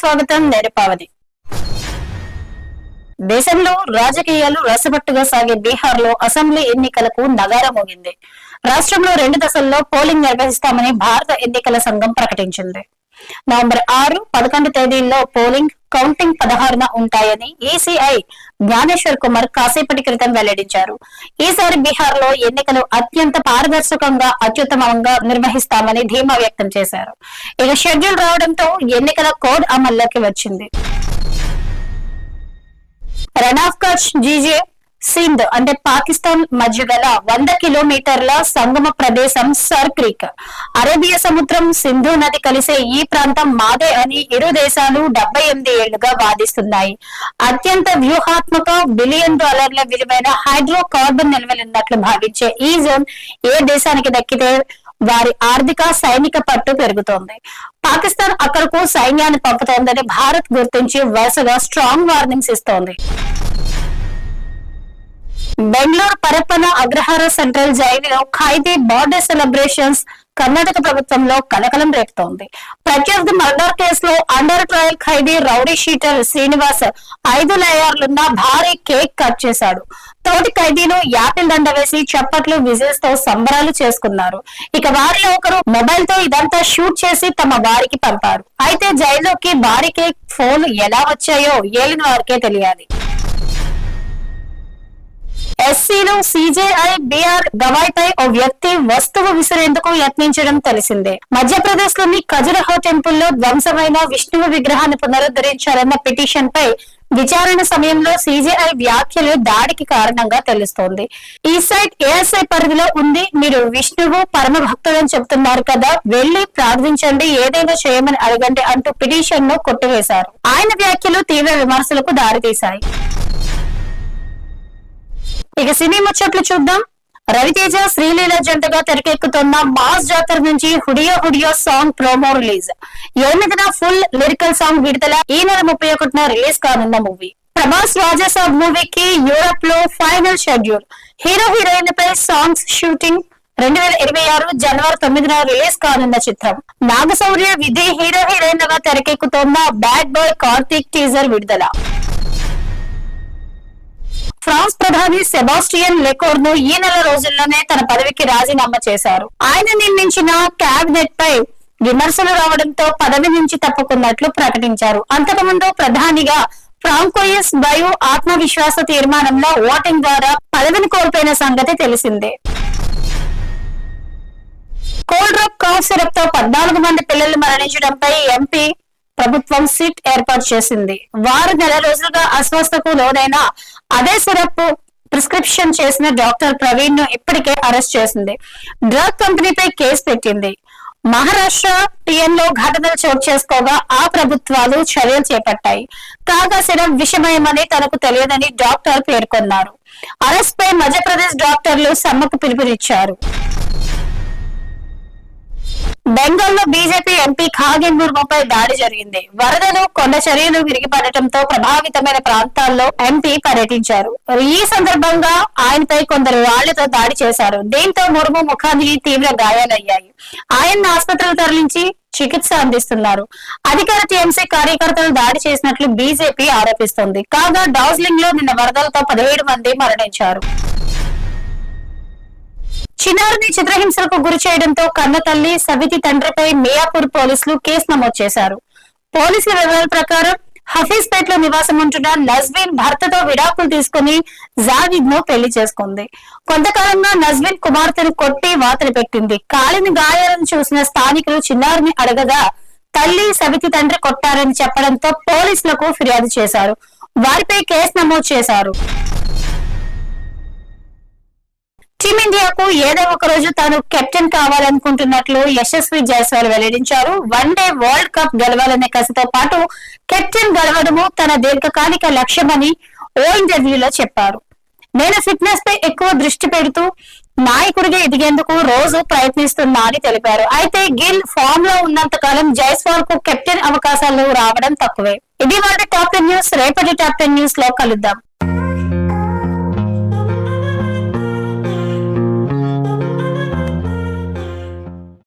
స్వాగతం. నేను పావని. దేశంలో రాజకీయాలు రసపట్టుగా సాగే బీహార్ లో అసెంబ్లీ ఎన్నికలకు నగారం మోగింది. రాష్ట్రంలో 2 దశల్లో పోలింగ్ నిర్వహిస్తామని భారత ఎన్నికల సంఘం ప్రకటించింది. నవంబర్ 6, 11 తేదీల్లో పోలింగ్, కౌంటింగ్ 16న ఉంటాయని ఈసీఐ జ్ఞానేశ్వర్ కుమార్ కాసేపటి క్రితం వెల్లడించారు. ఈసారి బీహార్ లో ఎన్నికలు అత్యంత పారదర్శకంగా, అత్యుత్తమంగా నిర్వహిస్తామని ధీమా వ్యక్తం చేశారు. ఇక షెడ్యూల్ రావడంతో ఎన్నికల కోడ్ అమల్లోకి వచ్చింది. Run of Kutch, GJ, Sindh అంటే పాకిస్తాన్ మధ్య గల 100 కిలోమీటర్ల సంగమ ప్రదేశం సర్ క్రీక్. అరేబియా సముద్రం, సింధు నది కలిసే ఈ ప్రాంతం మాదే అని ఇరు దేశాలు 78 ఏళ్లుగా వాదిస్తున్నాయి. అత్యంత వ్యూహాత్మక $1 బిలియన్ విలువైన హైడ్రోకార్బన్ నిల్వలున్నట్లు భావించే ఈ జోన్ ఏ దేశానికి దక్కితే వారి ఆర్థిక, సైనిక పట్టు పెరుగుతోంది. పాకిస్తాన్ అక్కడకు సైన్యాన్ని పంపుతోందని భారత్ గుర్తించి వరుసగా స్ట్రాంగ్ వార్నింగ్స్ ఇస్తోంది. బెంగళూరు పరప్పన అగ్రహార సెంట్రల్ జైలులో ఖైదీ బర్త్డే సెలబ్రేషన్స్ కర్ణాటక ప్రభుత్వంలో కలకలం రేపుతోంది. ప్రత్యర్థి మర్డర్ కేసులో అండర్ ట్రయల్ ఖైదీ రౌడీ షీటర్ శ్రీనివాస్ 5 లేయర్లున్న భారీ కేక్ కట్ చేశాడు. తోటి ఖైదీలు యాపిల్ దండ వేసి చప్పట్లు, విజిల్స్ తో సంబరాలు చేసుకున్నారు. ఇక వారిలో ఒకరు మొబైల్ తో ఇదంతా షూట్ చేసి తమ వారికి పంపారు. అయితే జైల్లోకి భారీ కేక్ ఫోన్లు ఎలా వచ్చాయో ఏలిన వారికే తెలియాలి. ఎస్సీలో సీజేఐ బీఆర్ గవాయ్పై ఓ వ్యక్తి వస్తువు విసిరేందుకు యత్నించడం తెలిసిందే. మధ్యప్రదేశ్ లోని ఖజురహో టెంపుల్ లో ధ్వంసమైన విష్ణువు విగ్రహాన్ని పునరుద్ధరించాలన్న పిటిషన్ పై విచారణ సమయంలో సీజేఐ వ్యాఖ్యలు దాడికి కారణంగా తెలుస్తోంది. ఈ సైట్ ఏఎస్ఐ పరిధిలో ఉంది. మీరు విష్ణువు పరమ భక్తులని చెప్తున్నారు కదా, వెళ్లి ప్రార్థించండి, ఏదైనా చేయమని అడగండి అంటూ పిటిషన్ ను కొట్టివేశారు. ఆయన వ్యాఖ్యలు తీవ్ర విమర్శలకు దారితీశాయి. ఇక సినీ ముచ్చట్లు చూద్దాం. రవితేజ, శ్రీలీల జంటగా తెరకెక్కుతున్న మాస్ జాతర నుంచి Hudiyo Hudiyo song promo release. 8న ఫుల్ లిరికల్ సాంగ్ విడుదల. ఈ నెల 31న రిలీజ్ కానున్న మూవీ. ప్రభాస్ రాజాసాబ్ మూవీకి యూరప్ లో ఫైనల్ షెడ్యూల్. హీరో హీరోయిన్లపై సాంగ్స్ షూటింగ్. 2026 జనవరి 9న రిలీజ్ కానున్న చిత్రం. నాగశౌర్య, విధి హీరో హీరోయిన్లుగా తెరకెక్కుతున్న బ్యాడ్ బాయ్ కార్తీక్ టీజర్ విడుదల. ఫ్రాన్స్ ప్రధాని సెబాస్టియన్ లెకోర్ను ఈ నెల రోజుల్లోనే తన పదవికి రాజీనామా చేశారు. ఆయన నియమించిన క్యాబినెట్ పై విమర్శలు రావడంతో పదవి నుంచి తప్పుకున్నట్లు ప్రకటించారు. అంతకుముందు ప్రధానిగా ఫ్రాంకోయిస్ బయో ఆత్మవిశ్వాస తీర్మానంలో ఓటింగ్ ద్వారా పదవిని కోల్పోయిన సంగతి తెలిసిందే. కోల్డ్ డ్రాప్ కాఫ్ సిరప్ తో 14 మంది పిల్లలు మరణించడంపై ఎంపీ ప్రభుత్వం సిట్ ఏర్పాటు చేసింది. వారు నెల రోజులుగా అస్వస్థకు లోనైన అదే సిరప్ ప్రిస్క్రిప్షన్ చేసిన డాక్టర్ ప్రవీణ్ ను ఇప్పటికే అరెస్ట్ చేసింది. డ్రగ్ కంపెనీపై కేసు పెట్టింది. మహారాష్ట్ర, టిఎన్ లో ఘటనలు చోటు చేసుకోగా ఆ ప్రభుత్వాలు చర్యలు చేపట్టాయి. కాగా సిరప్ విషమయమని తనకు తెలియదని డాక్టర్ పేర్కొన్నారు. అరెస్ట్ పై మధ్యప్రదేశ్ డాక్టర్లు సమ్మెకు పిలుపునిచ్చారు. బెంగాల్లో బీజేపీ ఎంపీ ఖాగెన్ ముర్ముపై దాడి జరిగింది. వరదలు, కొండ చర్యలు విరిగిపడటంతో ప్రభావితమైన ప్రాంతాల్లో ఎంపీ పర్యటించారు. ఈ సందర్భంగా ఆయనపై కొందరు రాళ్లతో దాడి చేశారు. దీంతో ముర్ము ముఖానికి తీవ్ర గాయాలయ్యాయి. ఆయన్ని ఆసుపత్రికి తరలించి చికిత్స అందిస్తున్నారు. అధికార టీఎంసీ కార్యకర్తలు దాడి చేసినట్లు బీజేపీ ఆరోపిస్తోంది. కాగా డార్జిలింగ్ లో నిన్న వరదలతో 17 మంది మరణించారు. చిన్నారిని చిత్రహింసలకు గురి చేయడంతో కన్న తల్లి సవితి తండ్రిపై మియాపూర్ పోలీసులు కేసు నమోదు చేశారు. పోలీసుల వివరాల ప్రకారం హఫీజ్ పేట్ లో నివాసం ఉంటున్న నజ్వీన్ భర్తతో విడాకులు తీసుకుని జావీద్ ను పెళ్లి చేసుకుంది. కొంతకాలంగా నజ్వీన్ కుమార్తెను కొట్టి వాతలు పెట్టింది. కాలిని గాయాలను చూసిన స్థానికులు చిన్నారిని అడగగా తల్లి, సవితి తండ్రి కొట్టారని చెప్పడంతో పోలీసులకు ఫిర్యాదు చేశారు. వారిపై కేసు నమోదు చేశారు. టీమిండియాకు ఏదో ఒక రోజు తాను కెప్టెన్ కావాలనుకుంటున్నట్లు యశస్వి జైస్వాల్ వెల్లడించారు. వన్డే వరల్డ్ కప్ గెలవాలనే కసితో పాటు కెప్టెన్ గెలవడము తన దీర్ఘకాలిక లక్ష్యమని ఓ ఇంటర్వ్యూలో చెప్పారు. నేను ఫిట్నెస్ పై ఎక్కువ దృష్టి పెడుతూ నాయకుడిగా ఎదిగేందుకు రోజు ప్రయత్నిస్తున్నా అని తెలిపారు. అయితే గిల్ ఫామ్ లో ఉన్నంత కాలం జైస్వాల్ కు కెప్టెన్ అవకాశాలు రావడం తక్కువే. ఇది వాళ్ళ టాప్ 10 న్యూస్. రేపటి టాప్ 10 న్యూస్ లో కలుద్దాం.